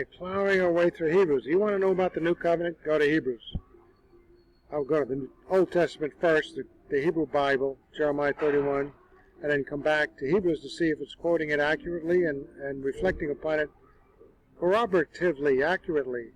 right, plowing our way through Hebrews. You want to know about the New Covenant? Go to Hebrews. I'll go to the Old Testament first, the Hebrew Bible, Jeremiah 31, and then come back to Hebrews to see if it's quoting it accurately and reflecting upon it corroboratively, accurately.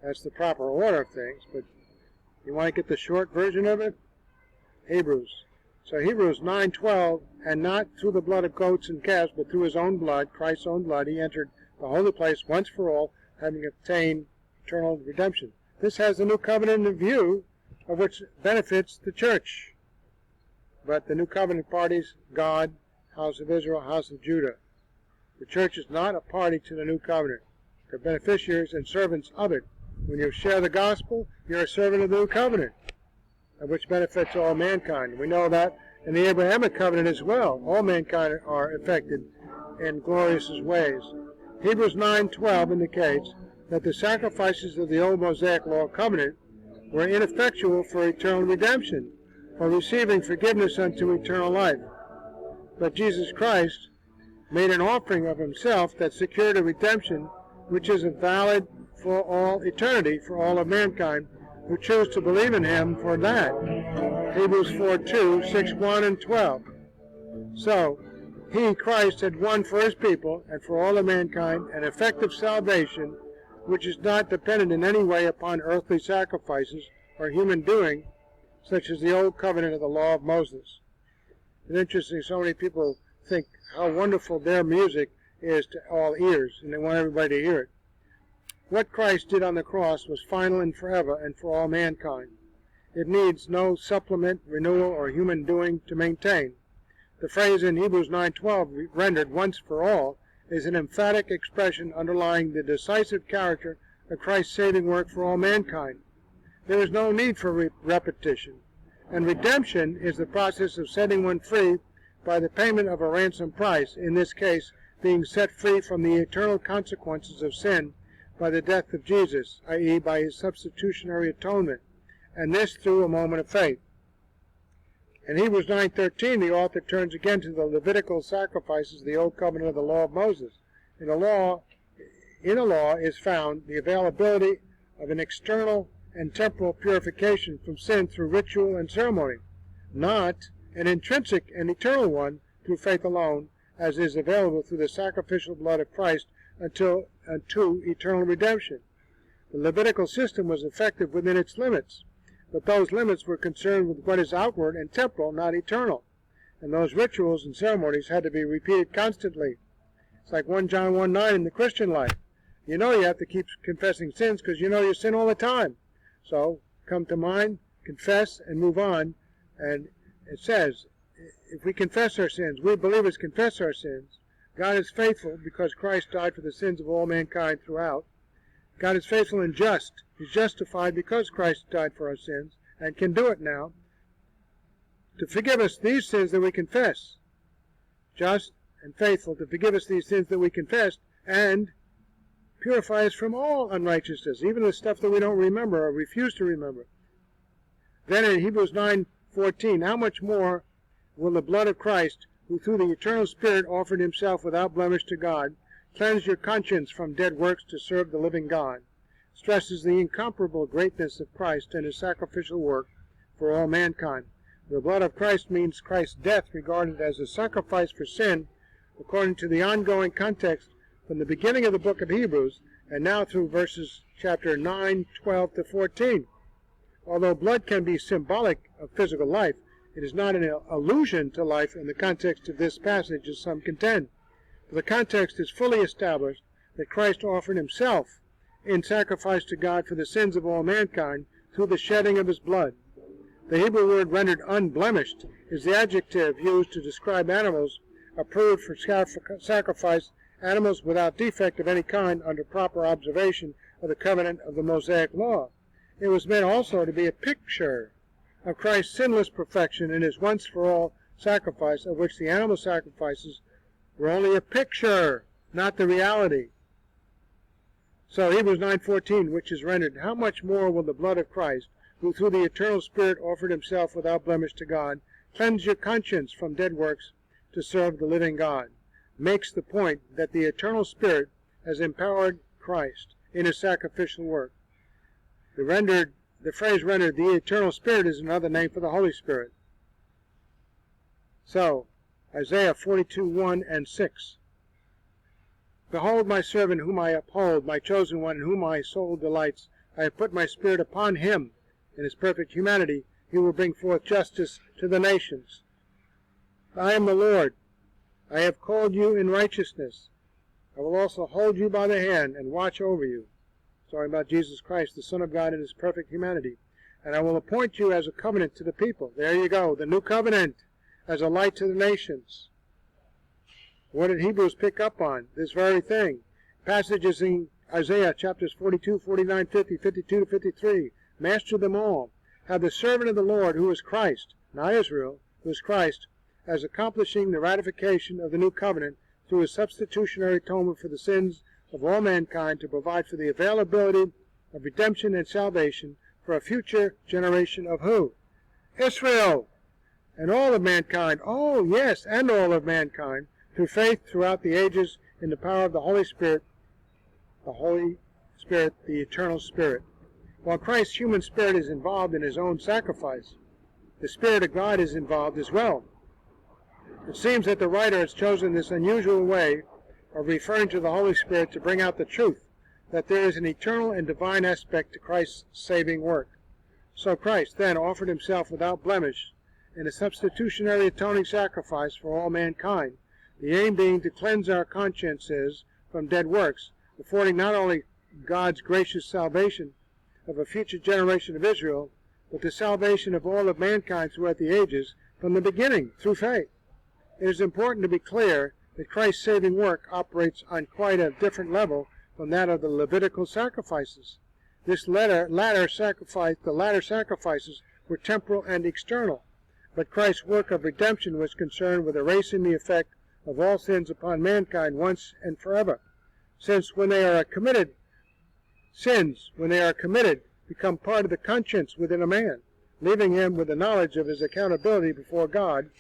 That's the proper order of things, but you want to get the short version of it? Hebrews. So Hebrews 9:12, and not through the blood of goats and calves, but through his own blood, Christ's own blood, he entered the holy place once for all, having obtained eternal redemption. This has the new covenant in view, of which benefits the church. But the new covenant parties, God, house of Israel, house of Judah. The church is not a party to the new covenant. They're beneficiaries and servants of it. When you share the gospel, you're a servant of the new covenant, which benefits all mankind. We know that in the Abrahamic covenant as well. All mankind are affected in glorious ways. Hebrews 9:12 indicates that the sacrifices of the old Mosaic Law covenant were ineffectual for eternal redemption, for receiving forgiveness unto eternal life. But Jesus Christ made an offering of himself that secured a redemption which is valid for all eternity, for all of mankind who choose to believe in him for that. Hebrews 4:2, 6:1, and 12. So, he, Christ, had won for his people and for all of mankind an effective salvation which is not dependent in any way upon earthly sacrifices or human doing, such as the old covenant of the law of Moses. It's interesting, so many people think how wonderful their music is to all ears, and they want everybody to hear it. What Christ did on the cross was final and forever and for all mankind. It needs no supplement, renewal, or human doing to maintain. The phrase in Hebrews 9:12, rendered once for all, is an emphatic expression underlying the decisive character of Christ's saving work for all mankind. There is no need for repetition, and redemption is the process of setting one free by the payment of a ransom price, in this case being set free from the eternal consequences of sin by the death of Jesus, i.e. by his substitutionary atonement, and this through a moment of faith. In Hebrews 9:13, the author turns again to the Levitical sacrifices, the old covenant of the law of Moses. In a law is found the availability of an external and temporal purification from sin through ritual and ceremony, not an intrinsic and eternal one through faith alone, as is available through the sacrificial blood of Christ unto eternal redemption. The Levitical system was effective within its limits, but those limits were concerned with what is outward and temporal, not eternal. And those rituals and ceremonies had to be repeated constantly. It's like 1 John 1:9 in the Christian life. You know you have to keep confessing sins because you know you sin all the time. So come to mind, confess, and move on. And it says, if we confess our sins, we believers confess our sins, God is faithful because Christ died for the sins of all mankind throughout. God is faithful and just. He's justified because Christ died for our sins and can do it now to forgive us these sins that we confess. Just and faithful to forgive us these sins that we confess and purify us from all unrighteousness, even the stuff that we don't remember or refuse to remember. Then in Hebrews 9:14, how much more will the blood of Christ, who through the eternal Spirit offered himself without blemish to God, cleanse your conscience from dead works to serve the living God, stresses the incomparable greatness of Christ and his sacrificial work for all mankind. The blood of Christ means Christ's death regarded as a sacrifice for sin, according to the ongoing context from the beginning of the book of Hebrews and now through verses chapter 9:12 to 14. Although blood can be symbolic of physical life, it is not an allusion to life in the context of this passage, as some contend. The context is fully established that Christ offered himself in sacrifice to God for the sins of all mankind through the shedding of his blood. The Hebrew word rendered unblemished is the adjective used to describe animals approved for sacrifice, animals without defect of any kind under proper observation of the covenant of the Mosaic Law. It was meant also to be a picture of Christ's sinless perfection in his once-for-all sacrifice, of which the animal sacrifices were only a picture, not the reality. So Hebrews 9:14, which is rendered, how much more will the blood of Christ, who through the eternal Spirit offered himself without blemish to God, cleanse your conscience from dead works to serve the living God, makes the point that the eternal Spirit has empowered Christ in his sacrificial work. The phrase rendered the eternal Spirit is another name for the Holy Spirit. So, Isaiah 42:1 and 6. Behold my servant whom I uphold, my chosen one in whom my soul delights. I have put my Spirit upon him. In his perfect humanity he will bring forth justice to the nations. I am the Lord. I have called you in righteousness. I will also hold you by the hand and watch over you. Talking about Jesus Christ, the Son of God in his perfect humanity. And I will appoint you as a covenant to the people. There you go, the new covenant, as a light to the nations. What did Hebrews pick up on? This very thing. Passages in Isaiah chapters 42, 49, 50, 52 to 53. Master them all. Have the servant of the Lord, who is Christ, not Israel, who is Christ, as accomplishing the ratification of the new covenant through his substitutionary atonement for the sins of all mankind, to provide for the availability of redemption and salvation for a future generation of who? Israel! And all of mankind, oh yes, and all of mankind, through faith throughout the ages in the power of the Holy Spirit, the eternal Spirit. While Christ's human spirit is involved in his own sacrifice, the Spirit of God is involved as well. It seems that the writer has chosen this unusual way of referring to the Holy Spirit to bring out the truth that there is an eternal and divine aspect to Christ's saving work. So Christ then offered himself without blemish in a substitutionary atoning sacrifice for all mankind, the aim being to cleanse our consciences from dead works, affording not only God's gracious salvation of a future generation of Israel, but the salvation of all of mankind throughout the ages from the beginning through faith. It is important to be clear that Christ's saving work operates on quite a different level from that of the Levitical sacrifices. The latter sacrifices were temporal and external, but Christ's work of redemption was concerned with erasing the effect of all sins upon mankind once and forever. Since when they are committed, become part of the conscience within a man, leaving him with the knowledge of his accountability before God,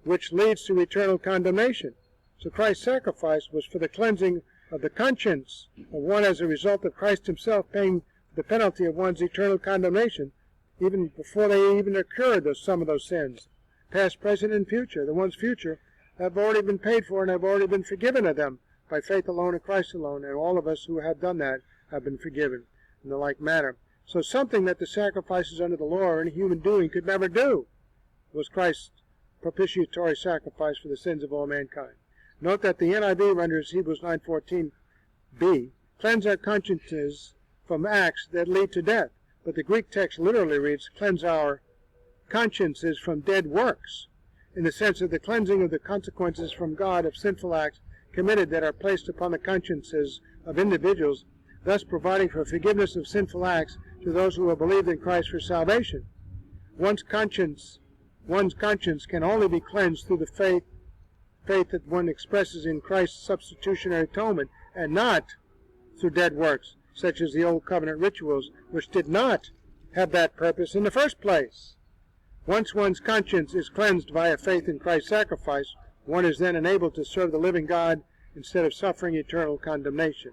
which leads to eternal condemnation. So Christ's sacrifice was for the cleansing of the conscience of one as a result of Christ himself paying the penalty of one's eternal condemnation, even before they even occurred, some of those sins, past, present, and future. The ones future have already been paid for and have already been forgiven of them by faith alone in Christ alone, and all of us who have done that have been forgiven in the like manner. So something that the sacrifices under the law or any human doing could never do was Christ's propitiatory sacrifice for the sins of all mankind. Note that the NIV renders Hebrews 9:14b, cleanse our consciences from acts that lead to death, but the Greek text literally reads, cleanse our consciences from dead works, in the sense of the cleansing of the consequences from God of sinful acts committed that are placed upon the consciences of individuals, thus providing for forgiveness of sinful acts to those who have believed in Christ for salvation. One's conscience can only be cleansed through the faith that one expresses in Christ's substitutionary atonement, and not through dead works, such as the Old Covenant rituals, which did not have that purpose in the first place. Once one's conscience is cleansed via faith in Christ's sacrifice, one is then enabled to serve the living God instead of suffering eternal condemnation.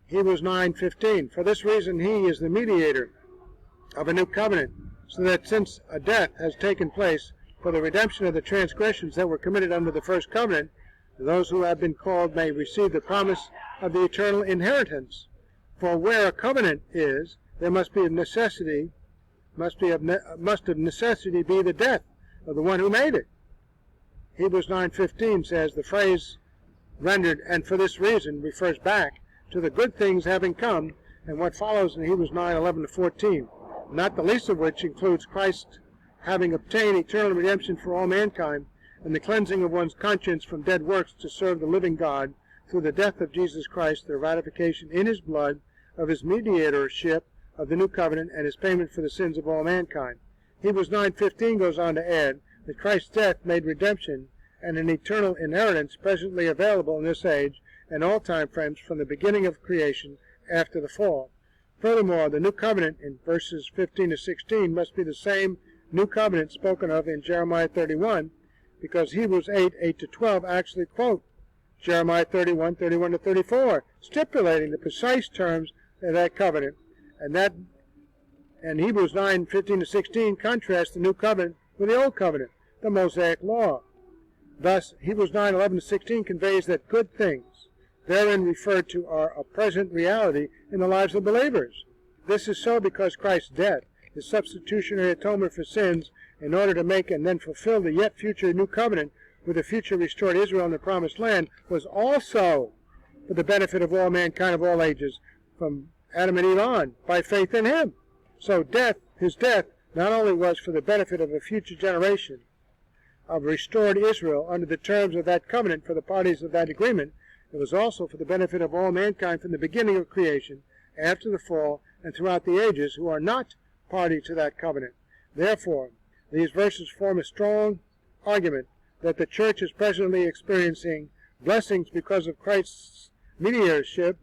Hebrews 9:15, for this reason he is the mediator of a new covenant, so that since a death has taken place for the redemption of the transgressions that were committed under the first covenant, those who have been called may receive the promise of the eternal inheritance. For where a covenant is, there must of necessity be the death of the one who made it. Hebrews 9:15 says the phrase rendered, and for this reason, refers back to the good things having come, and what follows in Hebrews 9:11 to 14, not the least of which includes Christ having obtained eternal redemption for all mankind, and the cleansing of one's conscience from dead works to serve the living God through the death of Jesus Christ, the ratification in his blood of his mediatorship of the new covenant, and his payment for the sins of all mankind. Hebrews 9:15 goes on to add that Christ's death made redemption and an eternal inheritance presently available in this age and all time frames from the beginning of creation after the fall. Furthermore, the new covenant in verses 15 to 16 must be the same new covenant spoken of in Jeremiah 31, because Hebrews 8:8 to 12 actually quote Jeremiah 31, 31 to 34, stipulating the precise terms of that covenant. And Hebrews 9, 15 to 16 contrasts the new covenant with the old covenant, the Mosaic Law. Thus, Hebrews 9, 11 to 16 conveys that good things therein referred to are a present reality in the lives of believers. This is so because Christ's death, his substitutionary atonement for sins, in order to make and then fulfill the yet future new covenant with the future restored Israel in the promised land, was also for the benefit of all mankind of all ages, from Adam and Eve on, by faith in him. So his death, not only was for the benefit of a future generation of restored Israel under the terms of that covenant for the parties of that agreement, it was also for the benefit of all mankind from the beginning of creation, after the fall, and throughout the ages, who are not party to that covenant. Therefore, these verses form a strong argument that the church is presently experiencing blessings because of Christ's mediatorship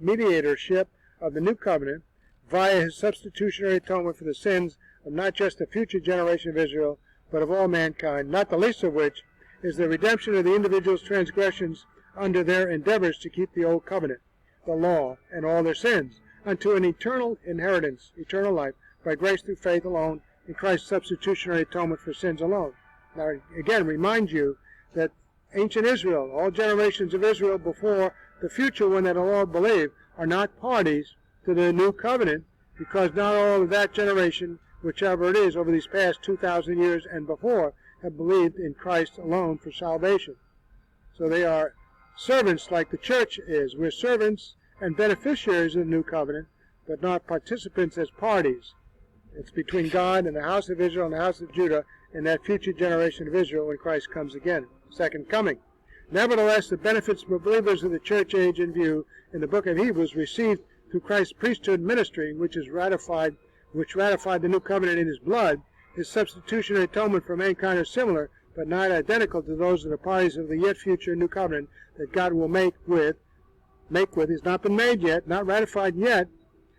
of the new covenant via his substitutionary atonement for the sins of not just the future generation of Israel, but of all mankind, not the least of which is the redemption of the individual's transgressions under their endeavors to keep the old covenant, the law, and all their sins, unto an eternal inheritance, eternal life, by grace through faith alone, in Christ's substitutionary atonement for sins alone. Now, again, remind you that ancient Israel, all generations of Israel before the future one that will all believe, are not parties to the new covenant, because not all of that generation, whichever it is, over these past 2,000 years and before, have believed in Christ alone for salvation. So they are servants like the church is. We're servants and beneficiaries of the new covenant, but not participants as parties. It's between God and the house of Israel and the house of Judah and that future generation of Israel when Christ comes again, second coming. Nevertheless, the benefits for believers of the church age in view in the book of Hebrews received through Christ's priesthood ministry, which ratified the new covenant in his blood, his substitutionary atonement for mankind, are similar, but not identical to those of the parties of the yet future new covenant that God will make with, has not been made yet, not ratified yet,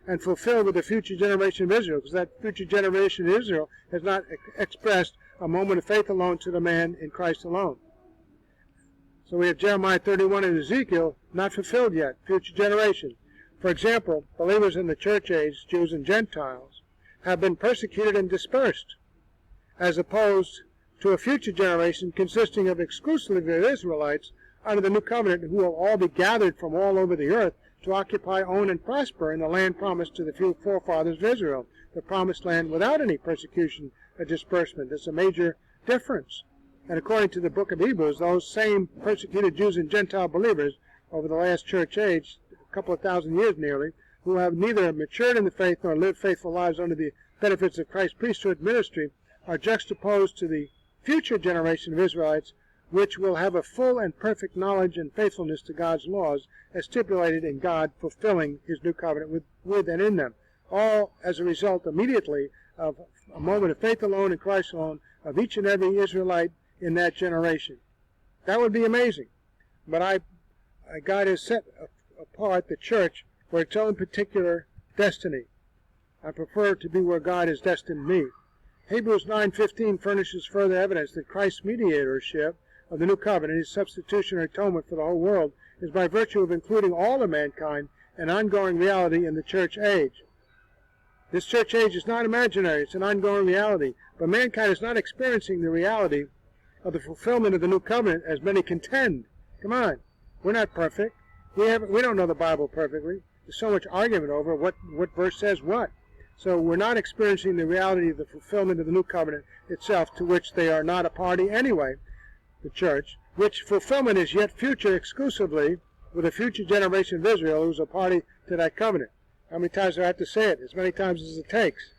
and fulfilled with the future generation of Israel, because that future generation of Israel has not expressed a moment of faith alone to the man in Christ alone. So we have Jeremiah 31 and Ezekiel not fulfilled yet, future generation. For example, believers in the church age, Jews and Gentiles, have been persecuted and dispersed, as opposed to a future generation consisting of exclusively of Israelites under the new covenant, who will all be gathered from all over the earth to occupy, own, and prosper in the land promised to the few forefathers of Israel, the promised land without any persecution or disbursement. There's a major difference. And according to the book of Hebrews, those same persecuted Jews and Gentile believers over the last church age, a couple of thousand years nearly, who have neither matured in the faith nor lived faithful lives under the benefits of Christ's priesthood ministry, are juxtaposed to the future generation of Israelites, which will have a full and perfect knowledge and faithfulness to God's laws, as stipulated in God fulfilling his new covenant with and in them, all as a result immediately of a moment of faith alone in Christ alone of each and every Israelite in that generation. That would be amazing. But God has set apart the church for its own particular destiny. I prefer to be where God has destined me. Hebrews 9:15 furnishes further evidence that Christ's mediatorship of the new covenant, his substitutionary atonement for the whole world, is by virtue of including all of mankind, an ongoing reality in the church age. This church age is not imaginary, it's an ongoing reality, but mankind is not experiencing the reality of the fulfillment of the new covenant as many contend. Come on, we're not perfect. We don't know the Bible perfectly. There's so much argument over what verse says what. So we're not experiencing the reality of the fulfillment of the new covenant itself, to which they are not a party anyway, the church, which fulfillment is yet future exclusively with a future generation of Israel who's a party to that covenant. How many times do I have to say it? As many times as it takes.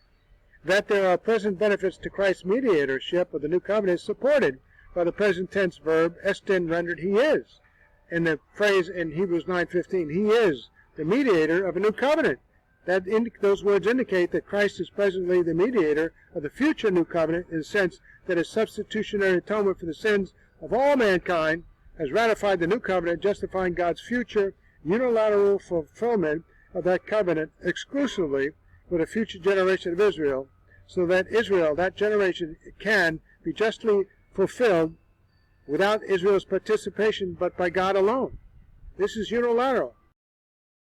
That there are present benefits to Christ's mediatorship of the new covenant is supported by the present tense verb estin, rendered he is. In the phrase in Hebrews 9:15, he is the mediator of a new covenant. Those words indicate that Christ is presently the mediator of the future new covenant, in the sense that his substitutionary atonement for the sins of all mankind has ratified the new covenant, justifying God's future unilateral fulfillment of that covenant exclusively with a future generation of Israel, so that Israel, that generation, can be justly fulfilled without Israel's participation, but by God alone. This is unilateral.